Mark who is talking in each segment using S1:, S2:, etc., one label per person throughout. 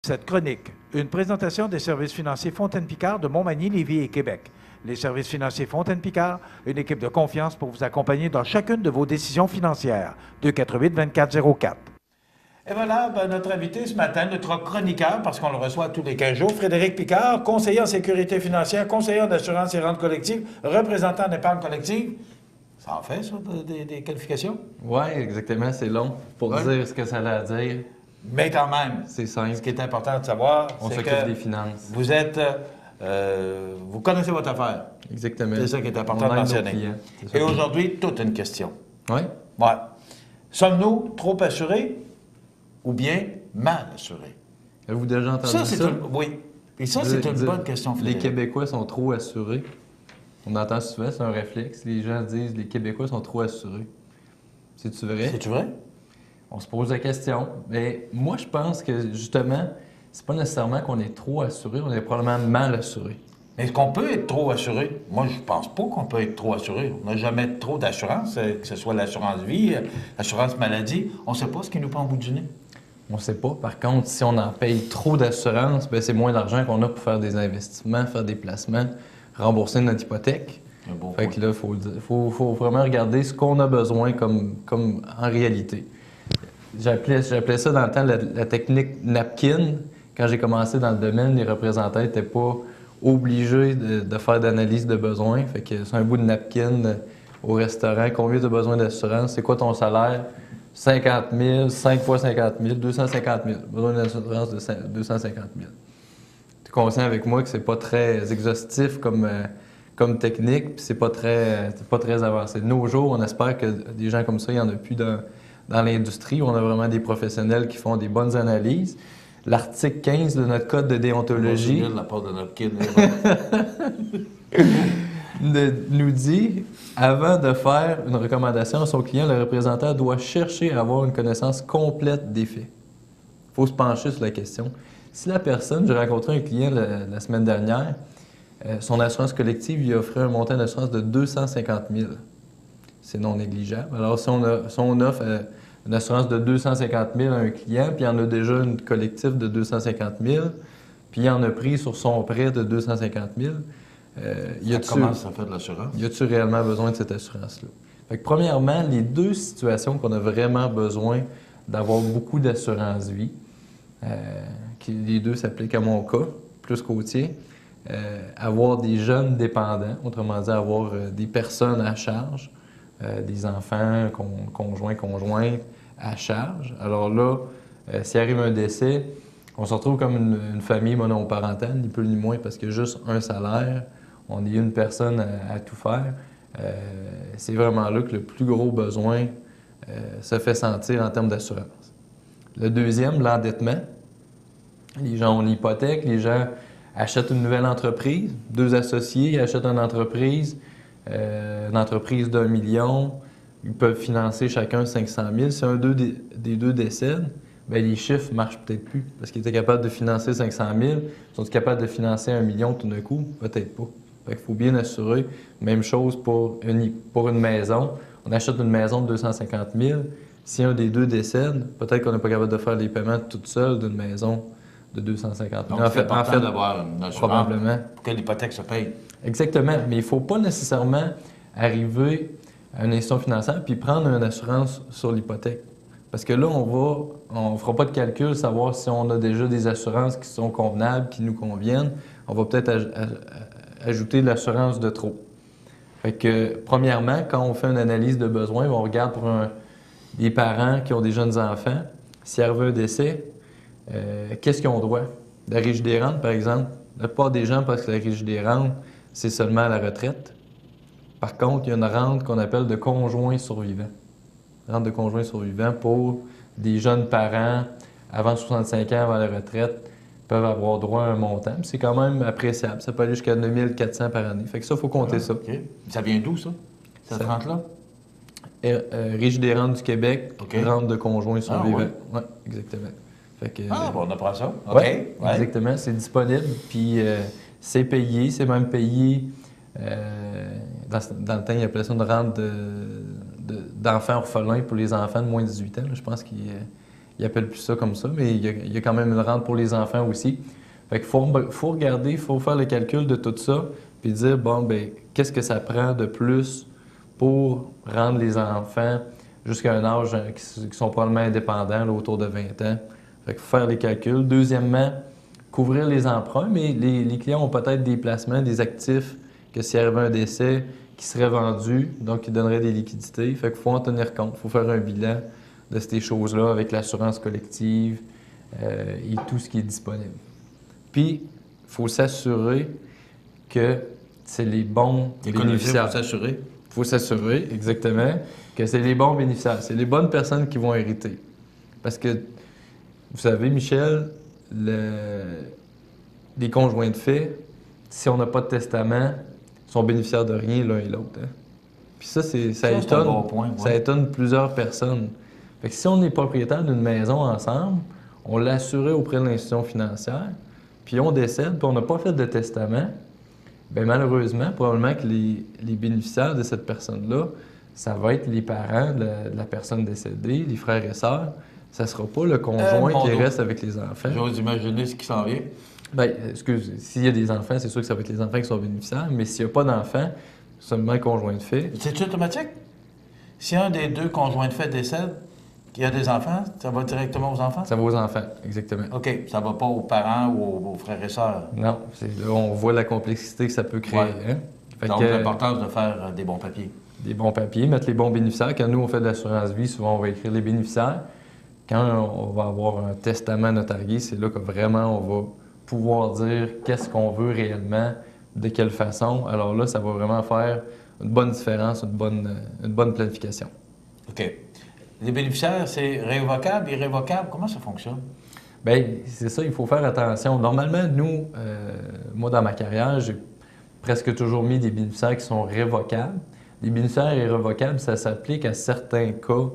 S1: Cette chronique, une présentation des services financiers Fontaine-Picard de Montmagny, Lévis et Québec. Les services financiers Fontaine-Picard, une équipe de confiance pour vous accompagner dans chacune de vos décisions financières. 248-2404. Et voilà, notre invité ce matin, notre chroniqueur, parce qu'on le reçoit tous les 15 jours, Frédéric Picard, conseiller en sécurité financière, conseiller en assurance et rente collective, représentant d'épargne collective. Ça en fait, ça, des qualifications?
S2: Oui, exactement. C'est long pour dire ce que ça a à dire.
S1: Mais quand même,
S2: c'est simple.
S1: Ce qui est important de savoir,
S2: on
S1: c'est
S2: s'occupe
S1: que
S2: des finances.
S1: Vous êtes, vous connaissez votre affaire.
S2: Exactement.
S1: C'est ça qui est important de mentionner. Et aujourd'hui, toute une question.
S2: Oui.
S1: Ouais. Sommes-nous trop assurés ou bien mal assurés?
S2: Avez-vous déjà entendu ça?
S1: Oui. Et ça, c'est une bonne question, Frédéric.
S2: Les Québécois sont trop assurés. On entend souvent, c'est un réflexe. Les gens disent les Québécois sont trop assurés. C'est-tu vrai?
S1: C'est-tu vrai?
S2: On se pose la question. Mais moi, je pense que, justement, c'est pas nécessairement qu'on est trop assuré, on est probablement mal assuré.
S1: Mais est-ce qu'on peut être trop assuré? Moi, je pense pas qu'on peut être trop assuré. On n'a jamais trop d'assurance, que ce soit l'assurance vie, l'assurance maladie. On ne sait pas ce qui nous prend au bout du nez.
S2: On ne sait pas. Par contre, si on en paye trop d'assurance, c'est moins d'argent qu'on a pour faire des investissements, faire des placements, rembourser notre hypothèque. Fait que là, il faut vraiment regarder ce qu'on a besoin comme en réalité. J'appelais ça dans le temps la technique napkin. Quand j'ai commencé dans le domaine, les représentants n'étaient pas obligés de faire d'analyse de besoins. Fait que c'est un bout de napkin au restaurant. Combien tu as besoin d'assurance? C'est quoi ton salaire? 50 000, 5 fois 50 000, 250 000. Besoin d'assurance de 250 000. Tu es conscient avec moi que c'est pas très exhaustif comme technique, puis c'est pas très avancé. De nos jours, on espère que des gens comme ça, il n'y en a plus dans l'industrie. On a vraiment des professionnels qui font des bonnes analyses. L'article 15 de notre code de déontologie nous dit, avant de faire une recommandation à son client, le représentant doit chercher à avoir une connaissance complète des faits. Il faut se pencher sur la question. Si la personne, j'ai rencontré un client la semaine dernière, son assurance collective lui offrait un montant d'assurance de 250 000. C'est non négligeable. Alors, si on offre une assurance de 250 000 à un client, puis il en a déjà une collective de 250 000, puis il en a pris sur son prêt de 250 000,
S1: comment ça fait de l'assurance?
S2: Y a-t-il réellement besoin de cette assurance-là? Fait que, premièrement, les deux situations qu'on a vraiment besoin d'avoir beaucoup d'assurance vie, les deux s'appliquent à mon cas, plus qu'au tien, avoir des jeunes dépendants, autrement dit avoir des personnes à charge, des enfants, conjoints, conjointes à charge. Alors là, s'il arrive un décès, on se retrouve comme une famille monoparentale, ni plus ni moins, parce qu'il y a juste un salaire, on est une personne à tout faire. C'est vraiment là que le plus gros besoin se fait sentir en termes d'assurance. Le deuxième, l'endettement. Les gens ont une hypothèque, les gens achètent une nouvelle entreprise, deux associés achètent une entreprise d'1 million, ils peuvent financer chacun 500 000. Si un des deux décède, bien, les chiffres ne marchent peut-être plus parce qu'ils étaient capables de financer 500 000. Sont-ils capables de financer 1 million tout d'un coup? Peut-être pas. Fait qu'il faut bien assurer. Même chose pour une maison. On achète une maison de 250 000. Si un des deux décède, peut-être qu'on n'est pas capable de faire les paiements toute seule d'une maison de 250 000.
S1: Donc, c'est important d'avoir une assurance
S2: probablement
S1: pour que l'hypothèque se paye.
S2: Exactement, mais il ne faut pas nécessairement arriver à une institution financière puis prendre une assurance sur l'hypothèque. Parce que là, on ne fera pas de calcul, savoir si on a déjà des assurances qui sont convenables, qui nous conviennent. On va peut-être ajouter de l'assurance de trop. Fait que, premièrement, quand on fait une analyse de besoins, on regarde pour des parents qui ont des jeunes enfants. S'il arrive un décès, qu'est-ce qu'ils ont droit? La Rigide des rentes, par exemple. La plupart des gens pensent que la Rigide des rentes, c'est seulement à la retraite. Par contre, il y a une rente qu'on appelle de conjoint survivant. Rente de conjoint survivant pour des jeunes parents avant 65 ans, avant la retraite, peuvent avoir droit à un montant. C'est quand même appréciable. Ça peut aller jusqu'à 9 400 par année. Fait que ça, il faut compter ça.
S1: Okay. Ça vient d'où, ça? Cette rente-là?
S2: Rigide des rentes du Québec, rente de conjoint survivant. Oui, exactement. Fait que,
S1: on apprend ça. OK.
S2: Ouais. Exactement. C'est disponible. Puis c'est payé. C'est même payé. Dans le temps, il appelait ça une rente d'enfants orphelins pour les enfants de moins de 18 ans. Là, je pense qu'il Ils appellent plus ça comme ça, mais il y a quand même une rente pour les enfants aussi. Fait qu'il faut regarder, il faut faire le calcul de tout ça, puis dire, bon, ben qu'est-ce que ça prend de plus pour rendre les enfants jusqu'à un âge qui sont probablement indépendants, là, autour de 20 ans. Fait qu'il faut faire les calculs. Deuxièmement, couvrir les emprunts, mais les clients ont peut-être des placements, des actifs, que s'il arrivait un décès, qui seraient vendus, donc qui donneraient des liquidités. Fait qu'il faut en tenir compte, il faut faire un bilan de ces choses-là avec l'assurance collective et tout ce qui est disponible. Puis, il faut s'assurer que c'est les bons bénéficiaires.
S3: Il faut s'assurer.
S2: Il faut s'assurer, exactement, que c'est les bons bénéficiaires, c'est les bonnes personnes qui vont hériter. Parce que, vous savez, Michel, les conjoints de fait, si on n'a pas de testament, sont bénéficiaires de rien l'un et l'autre. Hein? Puis ça, ça étonne,
S3: un bon point, ouais.
S2: Ça étonne plusieurs personnes. Fait que si on est propriétaire d'une maison ensemble, on l'a assuré auprès de l'institution financière, puis on décède, puis on n'a pas fait de testament, bien malheureusement, probablement que les bénéficiaires de cette personne-là, ça va être les parents de la personne décédée, les frères et sœurs. Ça ne sera pas le conjoint qui reste avec les enfants.
S3: J'ose imaginer ce qui s'en vient.
S2: Bien, s'il y a des enfants, c'est sûr que ça va être les enfants qui sont bénéficiaires, mais s'il n'y a pas d'enfants, seulement le conjoint de fait.
S3: C'est automatique? Si un des deux conjoints de fait décède, qu'il y a des enfants, ça va directement aux enfants?
S2: Ça va aux enfants, exactement.
S3: OK, ça ne va pas aux parents ou aux frères et sœurs.
S2: Non, là, on voit la complexité que ça peut créer.
S3: Ouais.
S2: Hein?
S3: Donc, l'importance de faire des bons papiers.
S2: Des bons papiers, mettre les bons bénéficiaires. Quand nous, on fait de l'assurance vie, souvent, on va écrire les bénéficiaires. Quand on va avoir un testament notarié, c'est là que vraiment, on va pouvoir dire qu'est-ce qu'on veut réellement, de quelle façon. Alors là, ça va vraiment faire une bonne différence, une bonne planification.
S3: OK. Les bénéficiaires, c'est révocable, irrévocable? Comment ça fonctionne?
S2: Bien, c'est ça, il faut faire attention. Normalement, nous, moi, dans ma carrière, j'ai presque toujours mis des bénéficiaires qui sont révocables. Les bénéficiaires irrévocables, ça s'applique à certains cas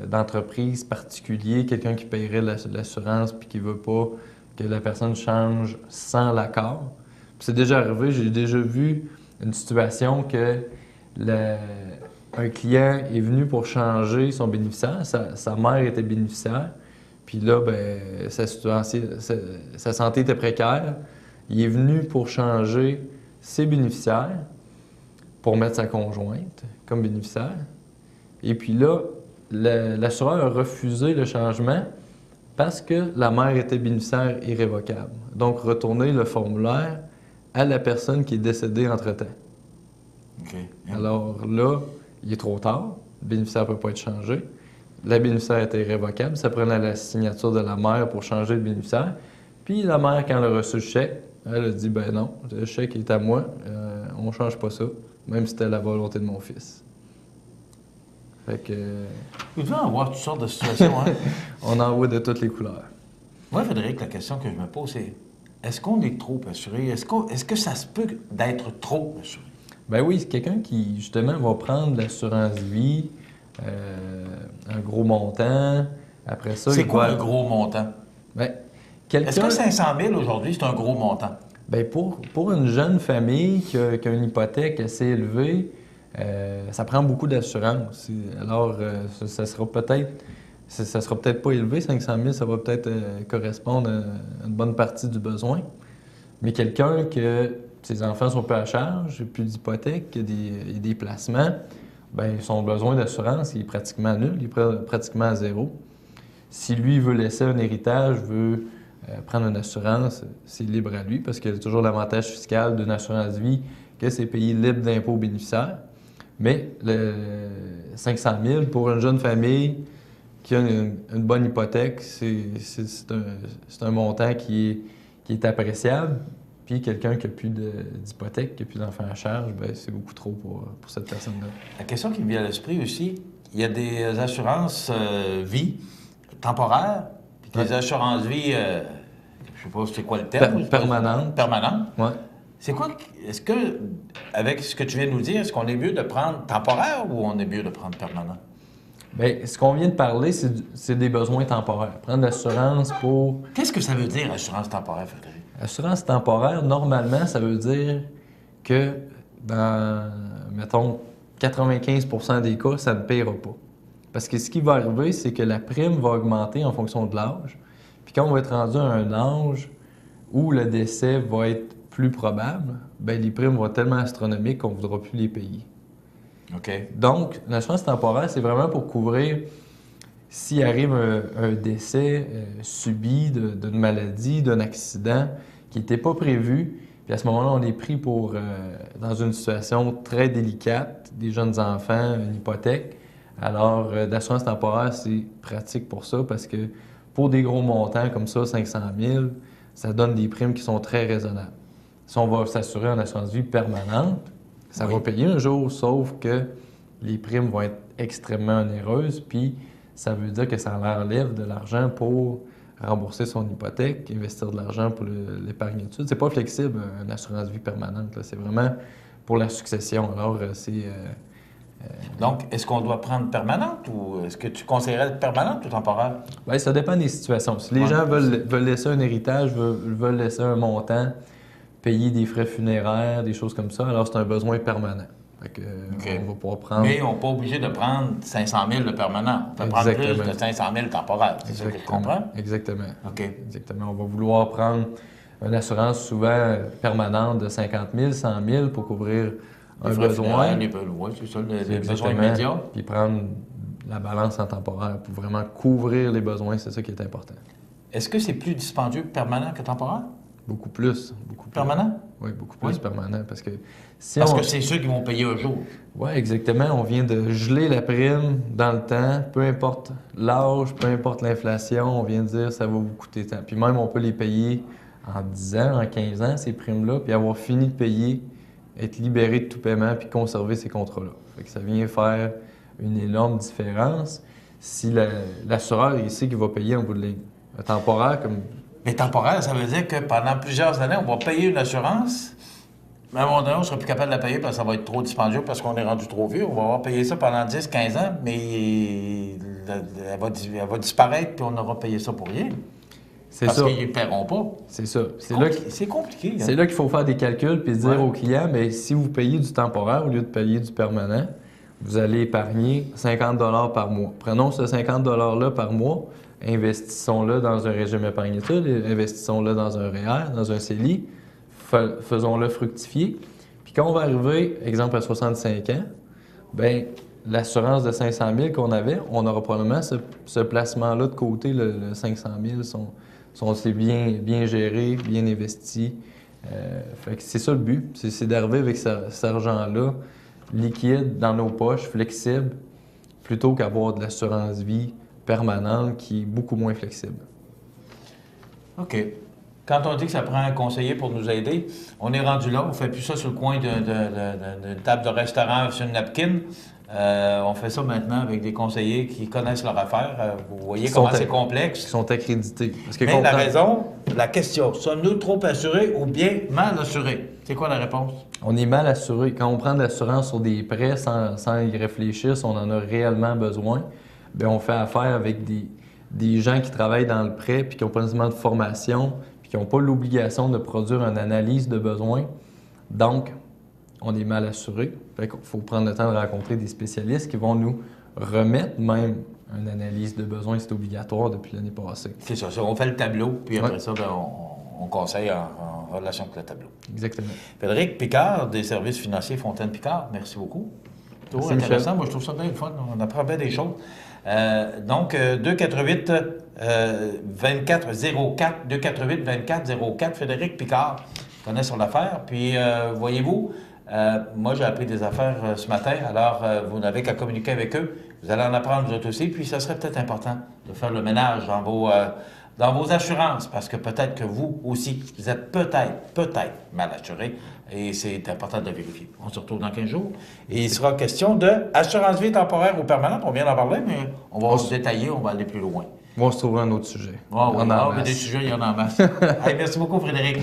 S2: d'entreprise particuliers, quelqu'un qui paierait l'assurance puis qui ne veut pas que la personne change sans l'accord. C'est déjà arrivé, j'ai déjà vu une situation que un client est venu pour changer son bénéficiaire, sa mère était bénéficiaire, puis là, ben, sa santé était précaire. Il est venu pour changer ses bénéficiaires, pour mettre sa conjointe comme bénéficiaire. Et puis là, l'assureur a refusé le changement parce que la mère était bénéficiaire irrévocable. Donc, retourner le formulaire à la personne qui est décédée entre-temps.
S3: OK.
S2: Alors là, il est trop tard. Le bénéficiaire ne peut pas être changé. La bénéficiaire était irrévocable. Ça prenait la signature de la mère pour changer de bénéficiaire. Puis la mère, quand elle a reçu le chèque, elle a dit « ben non, le chèque est à moi. On ne change pas ça, même si c'était la volonté de mon fils. » Fait que...
S3: Il devait en avoir toutes sortes de situations, hein?
S2: On en voit de toutes les couleurs.
S3: Moi, Frédéric, la question que je me pose, c'est est-ce qu'on est trop assuré? Est-ce que ça se peut d'être trop assuré?
S2: Ben oui, c'est quelqu'un qui, justement, va prendre l'assurance vie, un gros montant. Après ça,
S3: c'est quoi un gros montant?
S2: Ben,
S3: est-ce que 500 000 aujourd'hui, c'est un gros montant?
S2: Bien, pour une jeune famille qui a une hypothèque assez élevée, ça prend beaucoup d'assurance. Alors, ça sera peut-être pas élevé, 500 000, ça va peut-être correspondre à une bonne partie du besoin. Mais quelqu'un que ses enfants sont peu à charge, plus d'hypothèque, il y a des placements, bien, son besoin d'assurance, il est pratiquement nul, il est pratiquement à zéro. Si lui veut laisser un héritage, veut prendre une assurance, c'est libre à lui parce qu'il y a toujours l'avantage fiscal d'une assurance vie que c'est payé libre d'impôts aux bénéficiaires. Mais le 500 000 pour une jeune famille qui a une bonne hypothèque, c'est un montant qui est appréciable. Puis quelqu'un qui n'a plus d'hypothèque, qui n'a plus d'enfants à charge, bien, c'est beaucoup trop pour cette personne-là.
S3: La question qui me vient à l'esprit aussi, il y a des assurances vie temporaires, puis des assurances vie, je ne sais pas c'est quoi le terme.
S2: Permanente.
S3: Permanente.
S2: Oui.
S3: C'est quoi, est-ce que, avec ce que tu viens de nous dire, est-ce qu'on est mieux de prendre temporaire ou on est mieux de prendre permanent?
S2: Bien, ce qu'on vient de parler, c'est des besoins temporaires. Prendre l'assurance pour...
S3: Qu'est-ce que ça veut dire, assurance temporaire, Frédéric?
S2: Assurance temporaire, normalement, ça veut dire que dans, mettons, 95 des cas, ça ne paiera pas. Parce que ce qui va arriver, c'est que la prime va augmenter en fonction de l'âge. Puis quand on va être rendu à un âge où le décès va être plus probable, bien, les primes vont être tellement astronomiques qu'on ne voudra plus les payer.
S3: OK.
S2: Donc, l'assurance temporaire, c'est vraiment pour couvrir s'il arrive un décès subi d'une maladie, d'un accident qui n'était pas prévu. Puis à ce moment-là, on est pris dans une situation très délicate, des jeunes enfants, une hypothèque. Alors, l'assurance temporaire, c'est pratique pour ça parce que pour des gros montants comme ça, 500 000, ça donne des primes qui sont très raisonnables. Si on va s'assurer en assurance vie permanente, ça va payer un jour, sauf que les primes vont être extrêmement onéreuses, puis ça veut dire que ça enlève de l'argent pour rembourser son hypothèque, investir de l'argent pour l'épargne études. C'est pas flexible, une assurance vie permanente. C'est vraiment pour la succession. Alors, c'est...
S3: Donc, est-ce qu'on doit prendre permanente ou est-ce que tu conseillerais permanente ou temporaire?
S2: Bien, ça dépend des situations. Si les gens veulent laisser un héritage, veulent laisser un montant, payer des frais funéraires, des choses comme ça, alors c'est un besoin permanent. Fait que, on va pouvoir prendre...
S3: Mais on n'est pas obligé de prendre 500 000 de permanent. On peut prendre plus de 500 000 temporaire. C'est ça que je comprends?
S2: Exactement.
S3: OK.
S2: Exactement. On va vouloir prendre une assurance souvent permanente de 50 000, 100 000 pour couvrir un besoin.
S3: Oui, c'est ça, les besoins immédiats.
S2: Puis prendre la balance en temporaire pour vraiment couvrir les besoins, c'est ça qui est important.
S3: Est-ce que c'est plus dispendieux permanent que temporaire?
S2: Beaucoup plus.
S3: Permanent?
S2: Oui, beaucoup plus permanent. Parce que
S3: que c'est ceux qui vont payer un jour.
S2: Oui, exactement. On vient de geler la prime dans le temps, peu importe l'âge, peu importe l'inflation, on vient de dire ça va vous coûter tant. Puis même, on peut les payer en 10 ans, en 15 ans, ces primes-là, puis avoir fini de payer, être libéré de tout paiement, puis conserver ces contrats-là. Fait que ça vient faire une énorme différence si l'assureur est ici qui va payer en bout de ligne. Un temporaire comme...
S3: Mais temporaire, ça veut dire que pendant plusieurs années, on va payer une assurance, mais à un moment donné, on ne sera plus capable de la payer parce que ça va être trop dispendieux parce qu'on est rendu trop vieux. On va avoir payé ça pendant 10, 15 ans, mais elle va disparaître puis on aura payé ça pour rien.
S2: C'est
S3: parce
S2: ça.
S3: qu'ils ne paieront pas.
S2: C'est ça.
S3: C'est compliqué.
S2: C'est là qu'il faut faire des calculs puis dire au client, mais si vous payez du temporaire au lieu de payer du permanent, vous allez épargner 50 $ par mois. Prenons ce 50 $ par mois, investissons-le dans un régime épargne études, investissons-le dans un REER, dans un CELI, faisons-le fructifier. Puis quand on va arriver, exemple à 65 ans, bien, l'assurance de 500 000 qu'on avait, on aura probablement ce placement-là de côté, le 500 000, c'est bien géré, bien investi. Fait que c'est ça le but, c'est d'arriver avec cet argent-là liquide dans nos poches, flexible, plutôt qu'avoir de l'assurance vie permanente qui est beaucoup moins flexible.
S3: OK. Quand on dit que ça prend un conseiller pour nous aider, on est rendu là, on ne fait plus ça sur le coin d'une table de restaurant sur une napkin. On fait ça maintenant avec des conseillers qui connaissent leur affaire. Vous voyez comment c'est complexe.
S2: Qui sont accrédités.
S3: Mais la raison, la question, sommes-nous trop assurés ou bien mal assurés? C'est quoi la réponse?
S2: On est mal assuré. Quand on prend de l'assurance sur des prêts sans y réfléchir, si on en a réellement besoin, bien, on fait affaire avec des gens qui travaillent dans le prêt puis qui n'ont pas nécessairement de formation puis qui n'ont pas l'obligation de produire une analyse de besoin. Donc, on est mal assuré. Fait qu'il faut prendre le temps de rencontrer des spécialistes qui vont nous remettre même une analyse de besoin. C'est obligatoire depuis l'année passée.
S3: C'est ça. On fait le tableau, puis après ça, bien, on conseille en relation avec le tableau.
S2: Exactement.
S3: Frédéric Picard, des services financiers Fontaine-Picard, merci beaucoup. Toujours
S2: merci,
S3: intéressant.
S2: Michel.
S3: Moi, je trouve ça bien le fun. On apprend bien des choses. Donc, 248 24 04, 248 24 04, Frédéric Picard connaît son affaire. Puis, voyez-vous, moi, j'ai appris des affaires ce matin, alors vous n'avez qu'à communiquer avec eux. Vous allez en apprendre vous autres aussi, puis ça serait peut-être important de faire le ménage dans vos assurances, parce que peut-être que vous aussi, vous êtes peut-être mal assuré, et c'est important de vérifier. On se retrouve dans 15 jours, et il sera question de assurance vie temporaire ou permanente. On vient d'en parler, mais on va se détailler, on va aller plus loin.
S2: On va se trouver un autre sujet.
S3: Mais des sujets, il y en a en masse. Allez, merci beaucoup, Frédéric.